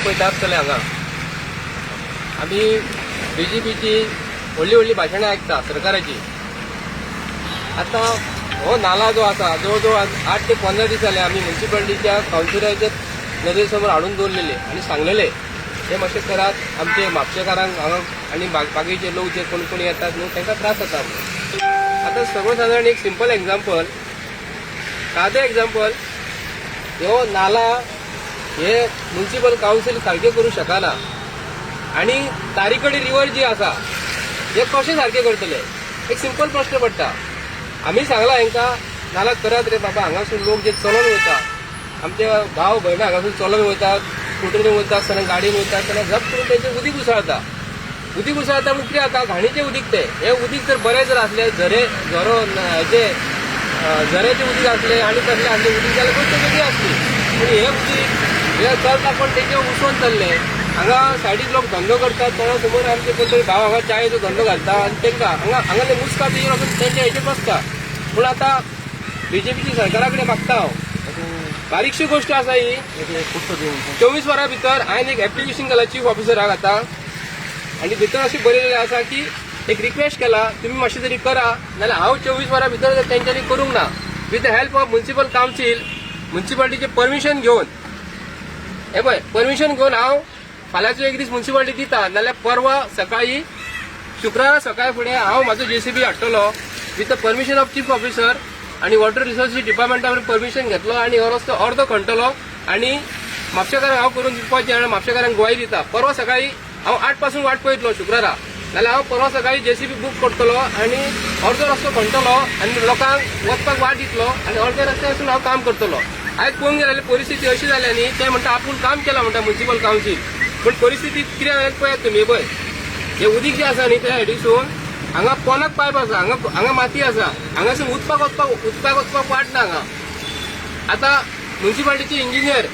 पळयता आसतले हांगा आमी BJPची व्हडली व्हडली भाशणां आयकता सरकाराची। आता हो नाला जो आसा जवळ जवळ 8 ते 15 दीस जाले आमी म्युन्सिपालिटीच्या कावन्सिलराच्या नदरे समोर हाडून दवरलेले आनी सांगलेले हे मातशें करात आमचे म्हापशेकारांक हांगा आनी बाकीचे लोक जे कोण कोण येतात न्हू तांकां त्रास जाता। आता सर्वसाधारण एक सिंपल एग्जाम्पल, सादें एग्जाम्पल, हो नाला हे म्युन्सिपल कावन्सील सारके करूं शकना आणि तारीकडी रिवर जी आसा हे कशें सारके करतले, एक सिंपल प्रश्न पडटा। आमी सांगला हांकां नाला करात रे बाबा, हांगासून लोक जे चलून वयता आमचे भाव भयणां हांगासून चलून वयतात, स्कुटरीन वयता आसतना गाडयेन वयता आसतना झप करून तेंचे उदीक उसळटा म्हणून कितें जाता, घाणीचें उदीक तें हे उदीक जर बरें जर आसलें हेजे झऱ्याचें उदीक आसलें आनी कसलें आसलें उदीक जाल्यार गोश्ट वेगळी आसली। पूण हे उदीक हे चलता पण तेचे उसळून चल्ले। हांगा सायडीक लोक धंदो करतात, तोंडा समोर आमचे कोण तरी भाव हांगा चायेचो धंदो घालता आनी तांकां हांगाले मुस्का बिजर वचून तेंच्या हेचेर बसता। पूण आतां BJPची सरकारा कडेन मागता हांव, बारीकशी गोश्ट आसा ही, 24 वरां भितर हांवें एक एप्लिकेशन केला चीफ ऑफिसराक आतां आनी भितर अशें बरयलेलें आसा की एक रिक्वेस्ट केला तुमी मातशें तरी करा, नाल्यार हांव 24 वरां भितर जर तेंच्यांनी करूंक ना with the help of municipal council म्युन्सिपालिटीचें परमिशन घेवन हे पळय परमिशन घेवन हांव फाल्यांचो एक दीस म्युन्सिपालिटी दिता, नाल्यार परवा सकाळी शुक्रारा सकाळी फुडें हांव म्हाजो JCB हाडटलो with the permission of chief officer आनी वॉटर रिसोर्सीस डिपार्टमेंटा परमिशन घेतलो आनी हो रस्तो अर्दो खणटलो आनी म्हापशेकारांक हांव करून दिवपाचें आनी म्हापशेकारांक ग्वाही दिता। परवा सकाळी हांव 8 पासून वाट पळयतलो शुक्रारा, नाल्यार हांव परवा सकाळी JCB बूक करतलो आनी अर्दो रस्तो खणटलो आनी लोकांक वचपाक वाट दितलो आनी अर्ध्या रस्त्यासून हांव काम करतलो। आयज पळोवंक गेल्यार परिस्थिती अशी जाल्या न्ही, ते म्हणटा आपूण काम केलां म्हणटा म्युन्सिपल कावन्सील, पूण परिस्थिती कितें जाल्यार पळयात तुमी पळय हे उदीक जें आसा न्ही त्या हेडीसून हांगा पोनाक पायप आसा, हांगा माती आसा, हांगासून उदपाक वचपाक वाट ना हांगा। आतां म्युन्सिपालिटीचे इंजिनियर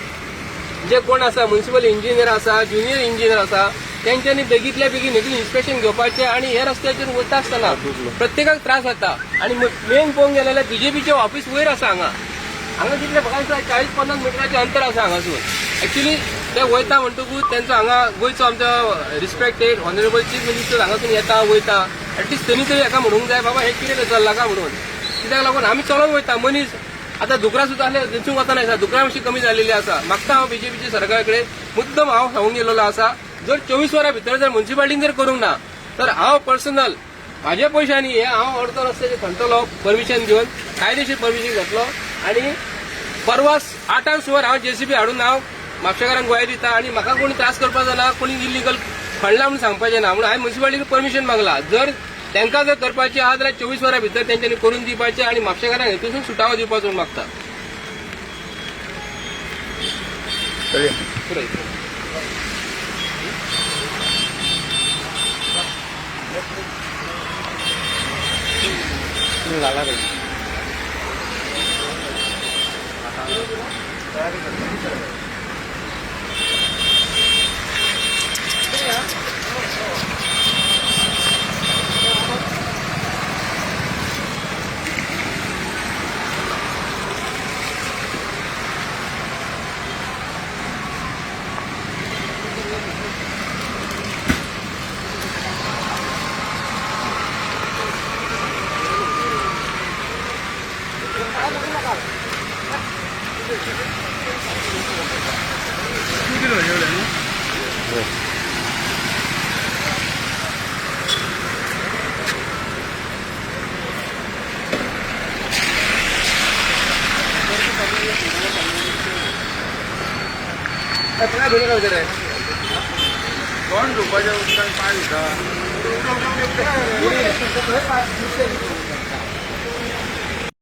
जे कोण आसा, म्युन्सिपल इंजिनियर आसा, ज्युनियर इंजिनियर आसा, तेंच्यांनी बेगीतल्या बेगीन हेतून इन्स्पेक्शन घेवपाचें आनी हे रस्त्याचेर वता आसतना प्रत्येकाक त्रास जाता। आनी मेन पळोवंक गेलें जाल्यार BJPचें ऑफीस वयर आसा हांगा कितलें म्हाका 40-50 मिटराचें अंतर आसा हांगासून। एक्चुली ते वयता म्हणटकूच तेंचो हांगा गोंयचो आमचो रिस्पेक्टेड ऑनरेबल चीफ मिनिस्टर हांगासून येता वयता, एटलिस्ट तेणी तरी हेका म्हणूंक जाय बाबा हे कितें चल्लां काय म्हणून। कित्याक लागून आमी चलोन वयता मनीस, आतां दुकरां सुद्दां आसले थंयसून वतना आसा, दुकरां मातशी कमी जालेली आसा। मागता हांव BJPच्या सरकारा कडेन मुद्दम हांव सांगूंक गेलोलो आसा, जर 24 वरां भितर जर म्युन्सिपालिटीन जर करूंक ना तर हांव पर्सनल म्हाज्या पयशांनी हे हांव अर्दो रस्त्याचेर खणटलो परमिशन घेवन, कायदेशीर परमिशन घेतलो आनी परवा 8 सुमार हांव JCB हाडून हांव म्हापशेकारांक ग्वाही दिता आनी म्हाका कोणी त्रास करपाचो ना, कोणी इलिगल खणला म्हणून सांगपाचें ना म्हणून हांवें म्युन्सिपालिटीक परमिशन मागला। जर तांकां जर करपाचें आहा जाल्यार 24 वरां भितर तेंच्यांनी करून दिवपाचें आनी म्हापशेकारांक हेतून सुटावो दिवपाचो मागता। कोण झोपाच्या उदकान पाय दिता